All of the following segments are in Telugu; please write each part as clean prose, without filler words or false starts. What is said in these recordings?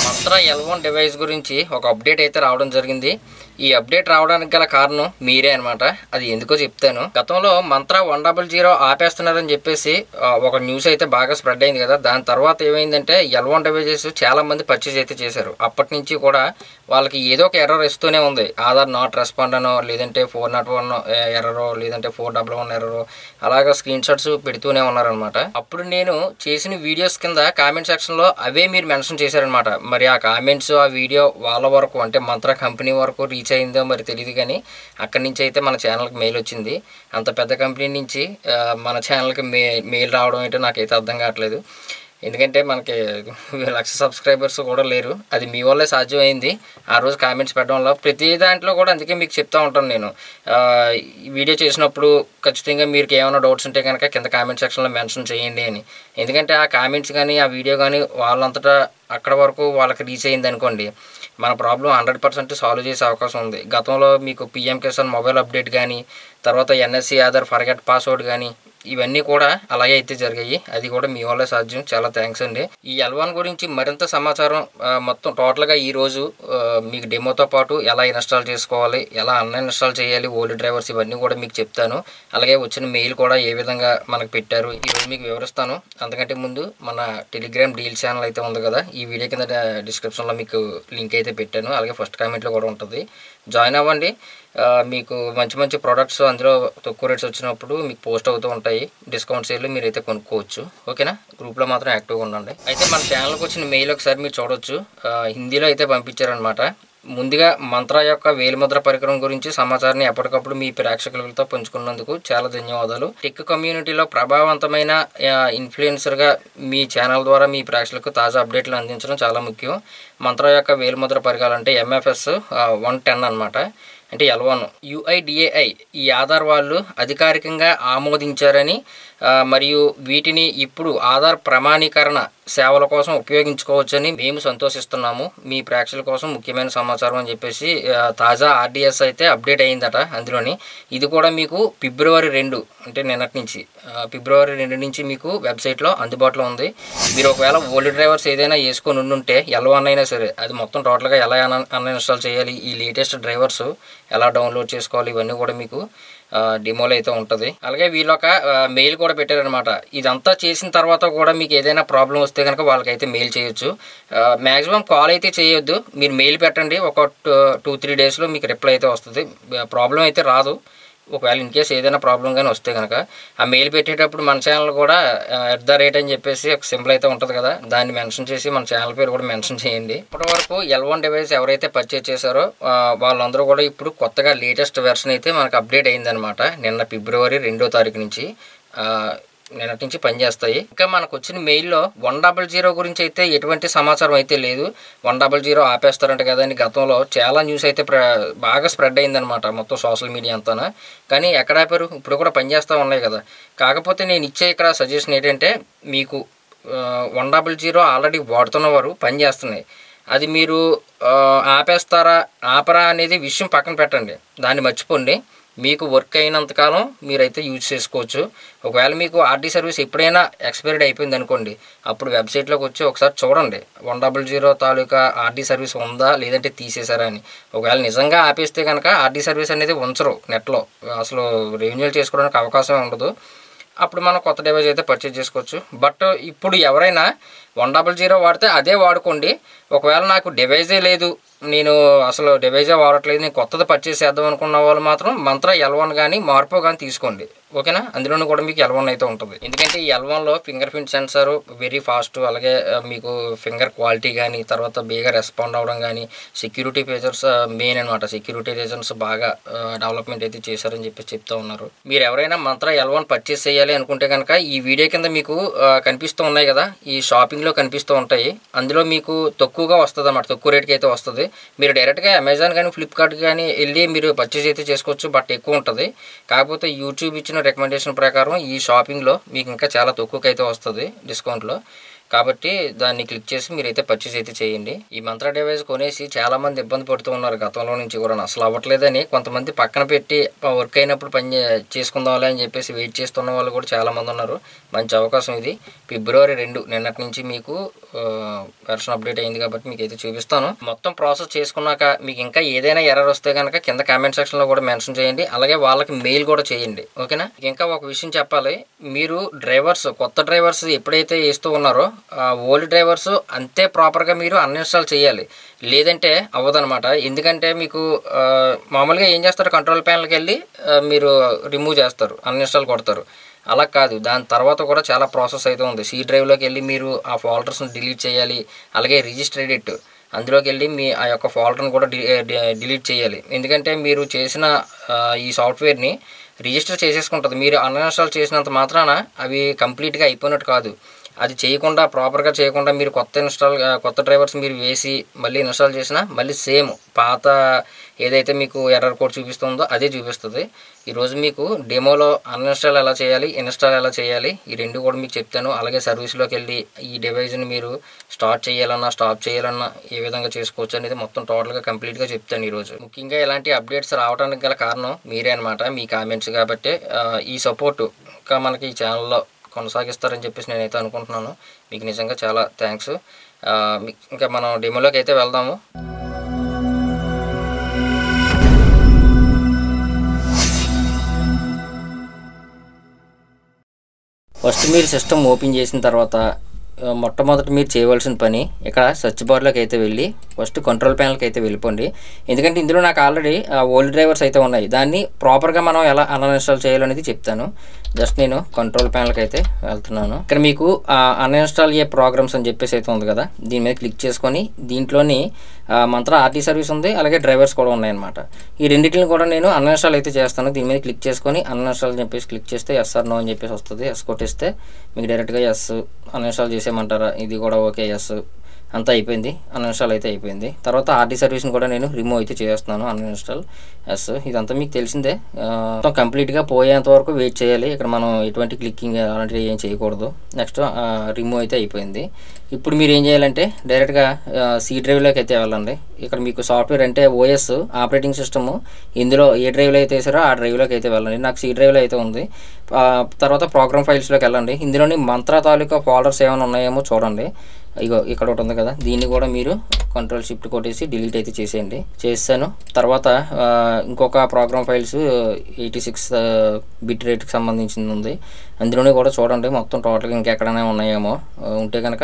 మంత్రా L1 డివైస్ గురించి ఒక అప్డేట్ అయితే రావడం జరిగింది. ఈ అప్డేట్ రావడానికి గల కారణం మీరే అన్నమాట. అది ఎందుకో చెప్తాను. గతంలో మంత్రా 100 ఆపేస్తున్నారని చెప్పేసి ఒక న్యూస్ అయితే బాగా స్ప్రెడ్ అయింది కదా. దాని తర్వాత ఏమైందంటే L1 డివైజెస్ చాలా మంది పర్చేజ్ అయితే చేశారు. అప్పటి నుంచి కూడా వాళ్ళకి ఏదో ఒక ఎర్రర్ ఇస్తూనే ఉంది. ఆధార్ నాట్ రెస్పాండ్ అనో, లేదంటే 401 ఎర్రరో, లేదంటే 411 ఎర్రరో, అలాగా స్క్రీన్ షాట్స్ పెడుతూనే ఉన్నారనమాట. అప్పుడు నేను చేసిన వీడియోస్ కింద కామెంట్ సెక్షన్లో అవే మీరు మెన్షన్ చేశారనమాట. మరి ఆ కామెంట్స్, ఆ వీడియో వాళ్ళ వరకు అంటే మంత్రా కంపెనీ వరకు రీచ్ అయిందో మరి తెలియదు, కానీ అక్కడి నుంచి అయితే మన ఛానల్కి మెయిల్ వచ్చింది. అంత పెద్ద కంపెనీ నుంచి మన ఛానల్కి మెయిల్ రావడం ఏంటో నాకైతే అర్థం కావట్లేదు. ఎందుకంటే మనకి 1,00,000 సబ్స్క్రైబర్స్ కూడా లేరు. అది మీ వల్లే సాధ్యమైంది. ఆ రోజు కామెంట్స్ పెట్టడంలో ప్రతి దాంట్లో కూడా అందుకే మీకు చెప్తూ ఉంటాను నేను. వీడియో చేసినప్పుడు ఖచ్చితంగా మీకు ఏమైనా డౌట్స్ ఉంటే కనుక కింద కామెంట్ సెక్షన్లో మెన్షన్ చేయండి అని. ఎందుకంటే ఆ కామెంట్స్ కానీ ఆ వీడియో కానీ వాళ్ళంతటా అక్కడ వరకు వాళ్ళకి రీచ్ అయింది అనుకోండి, మన ప్రాబ్లం 100% సాల్వ్ చేసే అవకాశం ఉంది. గతంలో మీకు PM కిసాన్ మొబైల్ అప్డేట్ కానీ, తర్వాత NSE ఆధార్ ఫర్గెట్ పాస్వర్డ్ కానీ, ఇవన్నీ కూడా అలాగే అయితే జరిగాయి. అది కూడా మీ వల్ల సాధ్యం. చాలా థ్యాంక్స్ అండి. ఈ L1 గురించి మరింత సమాచారం మొత్తం టోటల్గా ఈరోజు మీకు డెమోతో పాటు ఎలా ఇన్స్టాల్ చేసుకోవాలి, ఎలా అన్ఇన్స్టాల్ చేయాలి, ఓల్డ్ డ్రైవర్స్, ఇవన్నీ కూడా మీకు చెప్తాను. అలాగే వచ్చిన మెయిల్ కూడా ఏ విధంగా మనకు పెట్టారు ఈరోజు మీకు వివరిస్తాను. అంతకంటే ముందు మన టెలిగ్రామ్ డీల్ ఛానల్ అయితే ఉంది కదా, ఈ వీడియో కింద డిస్క్రిప్షన్లో మీకు లింక్ అయితే పెట్టాను. అలాగే ఫస్ట్ కామెంట్లో కూడా ఉంటుంది. జాయిన్ అవ్వండి. మీకు మంచి మంచి ప్రోడక్ట్స్ అందులో తక్కువ రేట్స్ వచ్చినప్పుడు మీకు పోస్ట్ అవుతూ ఉంటాయి. డిస్కౌంట్ సేల్ మీరైతే కొనుక్కోవచ్చు. ఓకేనా? గ్రూప్లో మాత్రం యాక్టివ్గా ఉండండి. అయితే మన ఛానల్కి వచ్చిన మెయిల్ ఒకసారి మీరు చూడవచ్చు. హిందీలో అయితే పంపించారనమాట. ముందుగా మంత్రా యొక్క వేలిముద్ర పరికరం గురించి సమాచారాన్ని ఎప్పటికప్పుడు మీ ప్రేక్షకులతో పంచుకున్నందుకు చాలా ధన్యవాదాలు. టెక్ కమ్యూనిటీలో ప్రభావవంతమైన ఇన్ఫ్లుయెన్సర్గా మీ ఛానల్ ద్వారా మీ ప్రేక్షకులకు తాజా అప్డేట్లు అందించడం చాలా ముఖ్యం. మంత్రా యొక్క వేలిముద్ర పరికరాలు అంటే MFS 110 అనమాట. అంటే L1 UIDAI ఈ ఆధార్ వాళ్ళు అధికారికంగా ఆమోదించారని, మరియు వీటిని ఇప్పుడు ఆధార్ ప్రమాణీకరణ సేవల కోసం ఉపయోగించుకోవచ్చని మేము సంతోషిస్తున్నాము. మీ ప్రేక్షకుల కోసం ముఖ్యమైన సమాచారం అని చెప్పేసి తాజా RDS అయితే అప్డేట్ అయిందట. అందులోని ఇది కూడా మీకు ఫిబ్రవరి 2 అంటే నిన్నటి నుంచి ఫిబ్రవరి 2 నుంచి మీకు వెబ్సైట్లో అందుబాటులో ఉంది. మీరు ఒకవేళ ఓల్డ్ డ్రైవర్స్ ఏదైనా వేసుకొని ఉండుంటే L1 అయినా సరే, అది మొత్తం టోటల్గా ఎలా అన్ఇన్స్టాల్ చేయాలి, ఈ లేటెస్ట్ డ్రైవర్స్ ఎలా డౌన్లోడ్ చేసుకోవాలి, ఇవన్నీ కూడా మీకు డెమోలో అయితే ఉంటుంది. అలాగే వీళ్ళు ఒక మెయిల్ కూడా పెట్టారనమాట. ఇదంతా చేసిన తర్వాత కూడా మీకు ఏదైనా ప్రాబ్లం వస్తే కనుక వాళ్ళకైతే మెయిల్ చేయొచ్చు. మ్యాక్సిమం కాల్ అయితే చేయొద్దు. మీరు మెయిల్ పెట్టండి. ఒక 2-3 డేస్లో మీకు రిప్లై అయితే వస్తుంది. ప్రాబ్లం అయితే రాదు. ఒకవేళ ఇన్ కేసు ఏదైనా ప్రాబ్లం కానీ వస్తే కనుక ఆ మెయిల్ పెట్టేటప్పుడు మన ఛానల్ కూడా @ అని చెప్పేసి ఒక సింబల్ అయితే ఉంటుంది కదా, దాన్ని మెన్షన్ చేసి మన ఛానల్ పేరు కూడా మెన్షన్ చేయండి. ఇప్పటివరకు L1 డివైస్ ఎవరైతే పర్చేజ్ చేశారో వాళ్ళందరూ కూడా ఇప్పుడు కొత్తగా లేటెస్ట్ వెర్షన్ అయితే మనకు అప్డేట్ అయిందనమాట. నిన్న ఫిబ్రవరి 2వ తారీఖు నుంచి నిన్నటి నుంచి పనిచేస్తాయి. ఇంకా మనకు వచ్చిన మెయిల్లో 100 గురించి అయితే ఎటువంటి సమాచారం అయితే లేదు. 100 ఆపేస్తారంట కదా అని గతంలో చాలా న్యూస్ అయితే బాగా స్ప్రెడ్ అయిందనమాట మొత్తం సోషల్ మీడియా అంతా. కానీ ఎక్కడ ఆపారు? ఇప్పుడు కూడా పనిచేస్తూ ఉన్నాయి కదా. కాకపోతే నేను ఇచ్చే ఇక్కడ సజెషన్ ఏంటంటే, మీకు 100 ఆల్రెడీ వాడుతున్నవారు పనిచేస్తున్నాయి. అది మీరు ఆపేస్తారా ఆపరా అనేది విషయం పక్కన పెట్టండి, దాన్ని మర్చిపోండి. మీకు వర్క్ అయినంతకాలం మీరైతే యూజ్ చేసుకోవచ్చు. ఒకవేళ మీకు RD సర్వీస్ ఎప్పుడైనా ఎక్స్పైర్డ్ అయిపోయింది అనుకోండి, అప్పుడు వెబ్సైట్లోకి వచ్చి ఒకసారి చూడండి 100 తాలూకా RD సర్వీస్ ఉందా లేదంటే తీసేశారా అని. ఒకవేళ నిజంగా ఆపేస్తే కనుక RD సర్వీస్ అనేది ఉంచరు నెట్లో, అసలు రెన్యూవల్ చేసుకోవడానికి అవకాశం ఉండదు. అప్పుడు మనం కొత్త డివైస్ అయితే పర్చేజ్ చేసుకోవచ్చు. బట్ ఇప్పుడు ఎవరైనా 100 వాడితే అదే వాడుకోండి. ఒకవేళ నాకు డివైజే లేదు, నేను అసలు డివైజే వాడట్లేదు, నేను కొత్తది పర్చేస్ చేద్దాం అనుకున్న వాళ్ళు మాత్రం మంత్రా L1 కానీ మార్పో కానీ తీసుకోండి. ఓకేనా? అందులోనూ కూడా మీకు L1 అయితే ఉంటుంది. ఎందుకంటే ఈ L1లో finger print sensor very fast, అలాగే మీకు ఫింగర్ క్వాలిటీ కానీ, తర్వాత బేగా రెస్పాండ్ అవ్వడం కానీ, సెక్యూరిటీ ఫీచర్స్ మెయిన్ అనమాట. సెక్యూరిటీ రీజన్స్ బాగా డెవలప్మెంట్ అయితే చేశారని చెప్పి చెప్తూ ఉన్నారు. మీరు ఎవరైనా మంత్రా L1 పర్చేస్ చేయాలి అనుకుంటే కనుక ఈ వీడియో కింద మీకు కనిపిస్తూ ఉన్నాయి కదా, ఈ షాపింగ్లో కనిపిస్తూ ఉంటాయి. అందులో మీకు తక్కువగా వస్తుంది అన్నమాట, తక్కువ రేట్కి అయితే వస్తుంది. మీరు డైరెక్ట్గా అమెజాన్ కానీ ఫ్లిప్కార్ట్ కానీ వెళ్ళి మీరు పర్చేజ్ అయితే చేసుకోవచ్చు. బట్ ఎక్కువ ఉంటుంది. కాకపోతే యూట్యూబ్ ఇచ్చిన రికమెండేషన్ ప్రకారం ఈ షాపింగ్లో మీకు ఇంకా చాలా తక్కువకి అయితే వస్తుంది డిస్కౌంట్లో. కాబట్టి దాన్ని క్లిక్ చేసి మీరైతే పర్చేస్ అయితే చేయండి. ఈ మంత్ర డివైస్ కొనేసి చాలామంది ఇబ్బంది పడుతూ ఉన్నారు గతంలో నుంచి కూడా. అసలు అవ్వట్లేదని కొంతమంది పక్కన పెట్టి వర్క్ అయినప్పుడు పని చేసుకుందాంలే అని చెప్పేసి వెయిట్ చేస్తున్న వాళ్ళు కూడా చాలామంది ఉన్నారు. మంచి అవకాశం ఇది. February 2 నిన్నటి నుంచి మీకు వెర్షన్ అప్డేట్ అయింది కాబట్టి మీకు అయితే చూపిస్తాను. మొత్తం ప్రాసెస్ చేసుకున్నాక మీకు ఇంకా ఏదైనా ఎర్రర్ వస్తే కనుక కింద కామెంట్ సెక్షన్లో కూడా మెన్షన్ చేయండి. అలాగే వాళ్ళకి మెయిల్ కూడా చేయండి. ఓకేనా? ఇంకా ఒక విషయం చెప్పాలి. మీరు డ్రైవర్స్ కొత్త డ్రైవర్స్ ఎప్పుడైతే వేస్తూ ఉన్నారో ఓల్డ్ డ్రైవర్స్ అంతే ప్రాపర్గా మీరు అన్ఇన్స్టాల్ చేయాలి. లేదంటే అవ్వదనమాట. ఎందుకంటే మీకు మామూలుగా ఏం చేస్తారు, కంట్రోల్ ప్యానల్కి వెళ్ళి మీరు రిమూవ్ చేస్తారు, అన్ఇన్స్టాల్ కొడతారు. అలా కాదు, దాని తర్వాత కూడా చాలా ప్రాసెస్ అయితే ఉంది. సి డ్రైవ్లోకి వెళ్ళి మీరు ఆ ఫోల్డర్స్ని డిలీట్ చేయాలి. అలాగే రిజిస్టర్ ఎడిట్ అందులోకి వెళ్ళి మీ ఆ యొక్క ఫోల్డర్ని కూడా డిలీట్ చేయాలి. ఎందుకంటే మీరు చేసిన ఈ సాఫ్ట్వేర్ని రిజిస్టర్ చేసేసుకుంటుంది. మీరు అన్ఇన్స్టాల్ చేసినంత మాత్రాన అవి కంప్లీట్గా అయిపోయినట్టు కాదు. అది చేయకుండా ప్రాపర్గా చేయకుండా మీరు కొత్త డ్రైవర్స్ మీరు వేసి మళ్ళీ ఇన్స్టాల్ చేసినా మళ్ళీ సేమ్ పాత ఏదైతే మీకు ఎర్రర్ కోడ్ చూపిస్తుందో అదే చూపిస్తుంది. ఈరోజు మీకు డెమోలో అన్ఇన్స్టాల్ ఎలా చేయాలి, ఇన్స్టాల్ ఎలా చేయాలి, ఈ రెండు కూడా మీకు చెప్తాను. అలాగే సర్వీస్లోకి వెళ్ళి ఈ డివైస్ని మీరు స్టార్ట్ చేయాలన్నా స్టాప్ చేయాలన్నా ఏ విధంగా చేసుకోవచ్చు అనేది మొత్తం టోటల్గా కంప్లీట్గా చెప్తాను ఈరోజు. ముఖ్యంగా ఇలాంటి అప్డేట్స్ రావడానికి గల కారణం మీరే అనమాట, మీ కామెంట్స్. కాబట్టి ఈ సపోర్ట్ ఇంకా మనకి ఈ ఛానల్లో కొనసాగిస్తారని చెప్పేసి నేనైతే అనుకుంటున్నాను. మీకు నిజంగా చాలా థ్యాంక్స్. ఇంకా మనం డెమోలోకి అయితే వెళ్దాము. ఫస్ట్ మీరు సిస్టమ్ ఓపెన్ చేసిన తర్వాత మొట్టమొదటి మీరు చేయవలసిన పని ఇక్కడ సెర్చ్ బార్లోకి అయితే వెళ్ళి ఫస్ట్ కంట్రోల్ ప్యానల్కి అయితే వెళ్ళిపోండి. ఎందుకంటే ఇందులో నాకు ఆల్రెడీ ఓల్డ్ డ్రైవర్స్ అయితే ఉన్నాయి. దాన్ని ప్రాపర్గా మనం ఎలా అన్ఇన్స్టాల్ చేయాలనేది చెప్తాను. జస్ట్ నేను కంట్రోల్ ప్యానల్కి అయితే వెళ్తున్నాను. ఇక్కడ మీకు అన్ఇన్స్టాల్ ఏ ప్రోగ్రామ్స్ అని చెప్పేసి అయితే ఉంది కదా, దీని మీద క్లిక్ చేసుకొని దీంట్లోని మంత్ర ఆర్టీ సర్వీస్ ఉంది, అలాగే డ్రైవర్స్ కూడా ఉన్నాయన్నమాట. ఈ రెండింటిని కూడా నేను అన్ఇన్స్టాల్ అయితే చేస్తాను. దీని మీద క్లిక్ చేసుకొని అన్ఇన్స్టాల్ అని చెప్పేసి క్లిక్ చేస్తే ఎస్ ఆర్ నో అని చెప్పేసి వస్తుంది. ఎస్ కొట్టేస్తే మీకు డైరెక్ట్గా ఎస్ అన్ఇన్స్టాల్ చేసేయమంటారా, ఇది కూడా ఓకే ఎస్ అంతా అయిపోయింది. అన్ఇన్స్టాల్ అయితే అయిపోయింది. తర్వాత ఆర్టీ సర్వీస్ని కూడా నేను రిమూవ్ అయితే చేస్తున్నాను. Uninstall yes. ఇదంతా మీకు తెలిసిందే. మొత్తం కంప్లీట్గా పోయేంత వరకు వెయిట్ చేయాలి. ఇక్కడ మనం ఎటువంటి క్లిక్కింగ్ అలాంటివి ఏం చేయకూడదు. నెక్స్ట్ రిమూవ్ అయితే అయిపోయింది. ఇప్పుడు మీరు ఏం చేయాలంటే డైరెక్ట్గా సి డ్రైవ్లోకి అయితే వెళ్ళండి. ఇక్కడ మీకు సాఫ్ట్వేర్ అంటే ఓఎస్ ఆపరేటింగ్ సిస్టమ్ ఇందులో ఏ డ్రైవ్లో అయితే వేసారో ఆ డ్రైవ్లోకి అయితే వెళ్ళండి. నాకు సి డ్రైవ్లో అయితే ఉంది. తర్వాత ప్రోగ్రామ్ ఫైల్స్లోకి వెళ్ళండి. ఇందులోని మంత్ర తాలూకా ఫోల్డర్స్ ఏమైనా ఉన్నాయేమో చూడండి. ఇగో ఇక్కడ ఒకటి ఉంది కదా, దీన్ని కూడా మీరు కంట్రోల్ షిఫ్ట్ కొట్టేసి డిలీట్ అయితే చేసేయండి. చేస్తాను. తర్వాత ఇంకొక ప్రోగ్రామ్ ఫైల్స్ 86 బిట్ రేట్కి సంబంధించింది ఉంది. అందులోనే కూడా చూడండి మొత్తం టోటల్గా ఇంకెక్కడైనా ఉన్నాయేమో, ఉంటే కనుక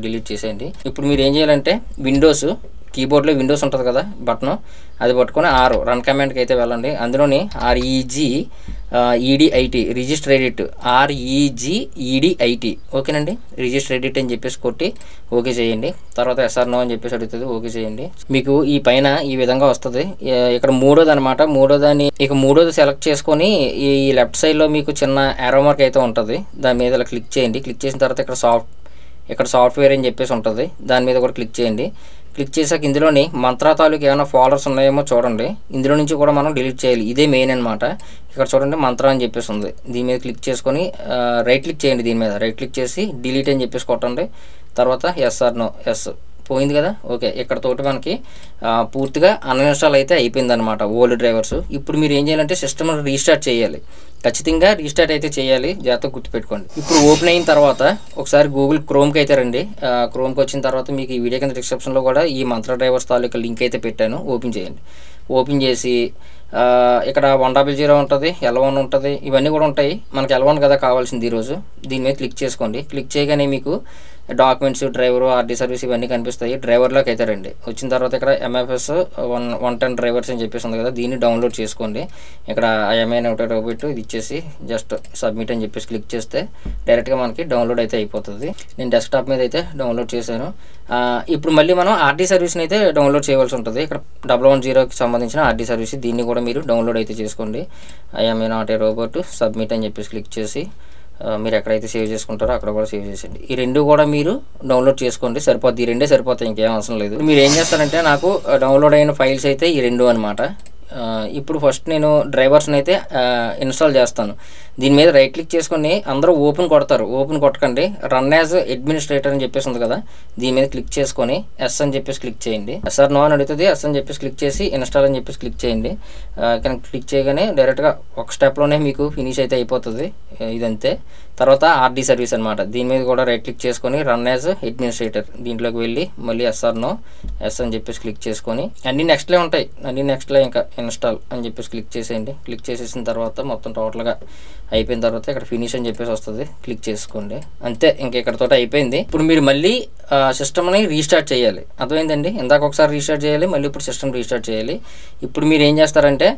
డిలీట్ చేసేయండి. ఇప్పుడు మీరు ఏం చేయాలంటే విండోస్ కీబోర్డ్లో విండోస్ ఉంటుంది కదా బటన్, అది పట్టుకొని రన్ కమాండ్కి అయితే వెళ్ళండి. అందులోని REGEDIT రిజిస్టర్ ఎడిట్ REGEDIT ఓకేనండి. రిజిస్టర్ ఎడిట్ అని చెప్పేసి కొట్టి ఓకే చేయండి. తర్వాత SR నో అని చెప్పేసి అడుగుతుంది, ఓకే చేయండి. మీకు ఈ పైన ఈ విధంగా వస్తుంది. ఇక్కడ మూడోది అనమాట. మూడోది సెలెక్ట్ చేసుకొని ఈ లెఫ్ట్ సైడ్లో మీకు చిన్న యారో మార్క్ అయితే ఉంటుంది. దాని మీద ఇలా క్లిక్ చేయండి. క్లిక్ చేసిన తర్వాత ఇక్కడ సాఫ్ట్వేర్ అని చెప్పేసి ఉంటుంది. దాని మీద కూడా క్లిక్ చేయండి. క్లిక్ చేసాక ఇందులోని మంత్ర తాలూకు ఏమైనా ఫోల్డర్స్ ఉన్నాయేమో చూడండి. ఇందులో నుంచి కూడా మనం డిలీట్ చేయాలి. ఇదే మెయిన్ అనమాట. ఇక్కడ చూడండి మంత్ర అని చెప్పేసి ఉంది. దీని మీద క్లిక్ చేసుకొని రైట్ క్లిక్ చేయండి. దీని మీద రైట్ క్లిక్ చేసి డిలీట్ అని చెప్పేసి కొట్టండి. తర్వాత SR నో ఎస్ పోయింది కదా, ఓకే. ఇక్కడతోటి మనకి పూర్తిగా అన్ఇన్స్టాల్ అయితే అయిపోయింది అనమాట ఓల్డ్ డ్రైవర్స్. ఇప్పుడు మీరు ఏం చేయాలంటే సిస్టమ్ రీస్టార్ట్ చేయాలి. ఖచ్చితంగా రీస్టార్ట్ అయితే చేయాలి, జాగ్రత్తగా గుర్తుపెట్టుకోండి. ఇప్పుడు ఓపెన్ అయిన తర్వాత ఒకసారి గూగుల్ క్రోమ్కి అయితే రండి. క్రోమ్కి వచ్చిన తర్వాత మీకు ఈ వీడియో కింద డిస్క్రిప్షన్లో కూడా ఈ మంత్ర డ్రైవర్స్ తాలూకా లింక్ అయితే పెట్టాను. ఓపెన్ చేయండి. ఓపెన్ చేసి ఇక్కడ 100 ఉంటుంది, L1 ఉంటుంది, ఇవన్నీ కూడా ఉంటాయి. మనకి L1 కదా కావాల్సింది ఈరోజు. దీని మీద క్లిక్ చేసుకోండి. క్లిక్ చేయగానే మీకు డాక్యుమెంట్స్, డ్రైవరు, ఆర్డీ సర్వీస్ ఇవన్నీ కనిపిస్తాయి. డ్రైవర్లోకి అయితే రండి. వచ్చిన తర్వాత ఇక్కడ MFS 110 డ్రైవర్స్ అని చెప్పేసి ఉంది కదా, దీన్ని డౌన్లోడ్ చేసుకోండి. ఇక్కడ IMI ఒకటి ఇది ఇచ్చేసి జస్ట్ సబ్మిట్ అని చెప్పేసి క్లిక్ చేస్తే డైరెక్ట్గా మనకి డౌన్లోడ్ అయితే అయిపోతుంది. నేను డెస్క్టాప్ మీద అయితే డౌన్లోడ్ చేశాను. ఇప్పుడు మళ్ళీ మనం ఆర్డీ సర్వీస్ని అయితే డౌన్లోడ్ చేయవలసి ఉంటుంది. ఇక్కడ 110కి సంబంధించిన ఆర్డీ సర్వీస్ దీన్ని కూడా మీరు డౌన్లోడ్ అయితే చేసుకోండి. IMI సబ్మిట్ అని చెప్పేసి క్లిక్ చేసి మీరు ఎక్కడైతే సేవ్ చేసుకుంటారో అక్కడ కూడా సేవ్ చేసేయండి. ఈ రెండు కూడా మీరు డౌన్లోడ్ చేసుకోండి, సరిపోద్ది. ఈ రెండే సరిపోతాయి, ఇంకేం అవసరం లేదు. మీరు ఏం చేస్తారంటే నాకు డౌన్లోడ్ అయిన ఫైల్స్ అయితే ఈ రెండు అనమాట. ఇప్పుడు ఫస్ట్ నేను డ్రైవర్స్ని అయితే ఇన్స్టాల్ చేస్తాను. దీని మీద రైట్ క్లిక్ చేసుకొని అందరూ ఓపెన్ కొడతారు. ఓపెన్ కొట్టకండి, రన్ యాజ్ అడ్మినిస్ట్రేటర్ అని చెప్పేసి ఉంది కదా, దీని మీద క్లిక్ చేసుకొని ఎస్ అని చెప్పేసి క్లిక్ చేయండి. ఎస్ఆర్ నో అని అడుగుతుంది, ఎస్ అని చెప్పేసి క్లిక్ చేసి ఇన్స్టాల్ అని చెప్పేసి క్లిక్ చేయండి. క్లిక్ చేయగానే డైరెక్ట్గా ఒక స్టెప్లోనే మీకు ఫినిష్ అయితే అయిపోతుంది. ఇదంతే. తర్వాత ఆర్డీ సర్వీస్ అనమాట, దీని మీద కూడా రైట్ క్లిక్ చేసుకొని రన్ యాజ్ అడ్మినిస్ట్రేటర్ దీంట్లోకి వెళ్ళి మళ్ళీ ఎస్ఆర్ నో ఎస్ అని చెప్పేసి క్లిక్ చేసుకొని అన్ని నెక్స్ట్లే ఉంటాయి, అన్ని నెక్స్ట్లో ఇంకా ఇన్స్టాల్ అని చెప్పేసి క్లిక్ చేసేయండి. క్లిక్ చేసేసిన తర్వాత మొత్తం టోటల్గా అయిపోయిన తర్వాత ఇక్కడ ఫినిష్ అని చెప్పేసి వస్తుంది, క్లిక్ చేసుకోండి. అంతే, ఇంక ఇక్కడతో అయిపోయింది. ఇప్పుడు మీరు మళ్ళీ సిస్టమ్ని రీస్టార్ట్ చేయాలి. అర్థమైందండి? ఇందాక ఒకసారి రీస్టార్ట్ చేయాలి, మళ్ళీ ఇప్పుడు సిస్టమ్ రీస్టార్ట్ చేయాలి. ఇప్పుడు మీరు ఏం చేస్తారంటే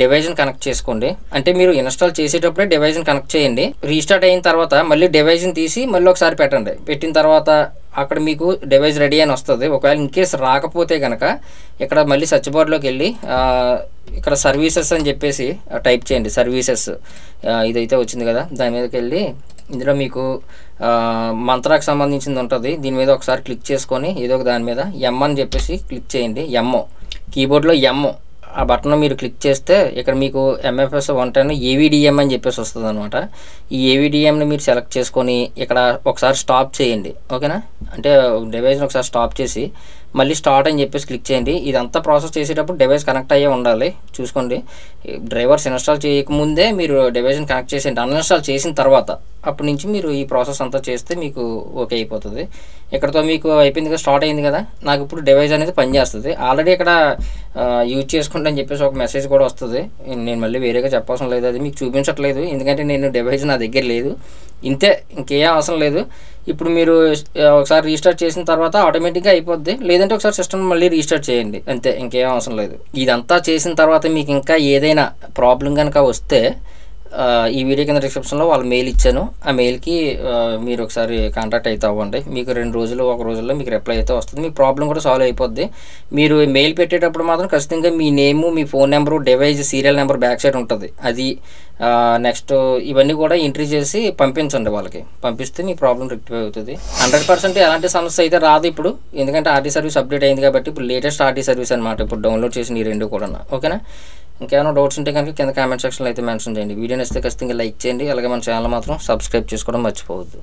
డివైజ్ని కనెక్ట్ చేసుకోండి. అంటే మీరు ఇన్స్టాల్ చేసేటప్పుడే డివైజ్ని కనెక్ట్ చేయండి. రీస్టార్ట్ అయిన తర్వాత మళ్ళీ డివైజ్ని తీసి మళ్ళీ ఒకసారి పెట్టండి. పెట్టిన తర్వాత అక్కడ మీకు డివైస్ రెడీ అని వస్తుంది. ఒకవేళ ఇన్కేస్ రాకపోతే కనుక ఇక్కడ మళ్ళీ సర్చ్ బార్లోకి వెళ్ళి ఇక్కడ సర్వీసెస్ అని చెప్పేసి టైప్ చేయండి. సర్వీసెస్ ఇదైతే వచ్చింది కదా, దాని మీదకి వెళ్ళి ఇందులో మీకు మంత్రాకి సంబంధించింది ఉంటుంది. దీని మీద ఒకసారి క్లిక్ చేసుకొని ఏదో ఒక దాని మీద ఎమ్ అని చెప్పేసి క్లిక్ చేయండి. ఎమ్ కీబోర్డ్లో ఎమ్ ఆ బటన్ మీరు క్లిక్ చేస్తే ఇక్కడ మీకు MFS 110 AVDM అని చెప్పేసి వస్తుంది అనమాట. ఈ AVDMని మీరు సెలెక్ట్ చేసుకొని ఇక్కడ ఒకసారి స్టాప్ చేయండి. ఓకేనా? అంటే డివైస్ని ఒకసారి స్టాప్ చేసి మళ్ళీ స్టార్ట్ అని చెప్పేసి క్లిక్ చేయండి. ఇదంతా ప్రాసెస్ చేసేటప్పుడు డివైస్ కనెక్ట్ అయ్యే ఉండాలి, చూసుకోండి. డ్రైవర్స్ ఇన్స్టాల్ చేయకముందే మీరు డివైస్ని కనెక్ట్ చేసేయండి. అన్ఇన్స్టాల్ చేసిన తర్వాత అప్పటి నుంచి మీరు ఈ ప్రాసెస్ అంతా చేస్తే మీకు ఓకే అయిపోతుంది. ఇక్కడతో మీకు అయిపోయింది కదా, స్టార్ట్ అయింది కదా. నాకు ఇప్పుడు డివైస్ అనేది పనిచేస్తుంది. ఆల్రెడీ ఇక్కడ యూజ్ చేసుకుంటా అని చెప్పేసి ఒక మెసేజ్ కూడా వస్తుంది. నేను మళ్ళీ వేరేగా చెప్పవసరం లేదు, అది మీకు చూపించట్లేదు ఎందుకంటే నేను డివైస్ నా దగ్గర లేదు. ఇంతే, ఇంకేం అవసరం లేదు. ఇప్పుడు మీరు ఒకసారి రీస్టార్ట్ చేసిన తర్వాత ఆటోమేటిక్గా అయిపోద్ది. లేదంటే ఒకసారి సిస్టమ్ మళ్ళీ రీస్టార్ట్ చేయండి, అంతే, ఇంకేం అవసరం లేదు. ఇదంతా చేసిన తర్వాత మీకు ఇంకా ఏదైనా ప్రాబ్లం కనుక వస్తే ఈ వీడియో కింద డిస్క్రిప్షన్లో వాళ్ళ మెయిల్ ఇచ్చాను. ఆ మెయిల్కి మీరు ఒకసారి కాంటాక్ట్ అయితే అవ్వండి. మీకు 2 రోజులు 1 రోజుల్లో మీకు రిప్లై అయితే వస్తుంది. మీ ప్రాబ్లం కూడా సాల్వ్ అయిపోద్ది. మీరు మెయిల్ పెట్టేటప్పుడు మాత్రం ఖచ్చితంగా మీ నేము, మీ phone number, device serial number back side ఉంటుంది, అది నెక్స్ట్ ఇవన్నీ కూడా ఎంట్రీ చేసి పంపించండి వాళ్ళకి. పంపిస్తే మీ ప్రాబ్లం రెక్టిఫై అవుతుంది. 100% ఎలాంటి సమస్య అయితే రాదు ఇప్పుడు, ఎందుకంటే ఆర్డీ సర్వీస్ అప్డేట్ అయింది కాబట్టి. ఇప్పుడు లేటెస్ట్ ఆర్డీ సర్వీస్ అనమాట ఇప్పుడు డౌన్లోడ్ చేసిన ఈ 2 కూడా. ఓకేనా? ఇంకేమైనా డౌట్స్ ఉంటే కనుక కింద కామెంట్ సెక్షన్లో అయితే మెన్షన్ చేయండి. వీడియో నచ్చితే ఖచ్చితంగా లైక్ చేయండి. అలాగే మన ఛానల్ మాత్రం సబ్స్క్రైబ్ చేసుకోవడం మర్చిపోవద్దు.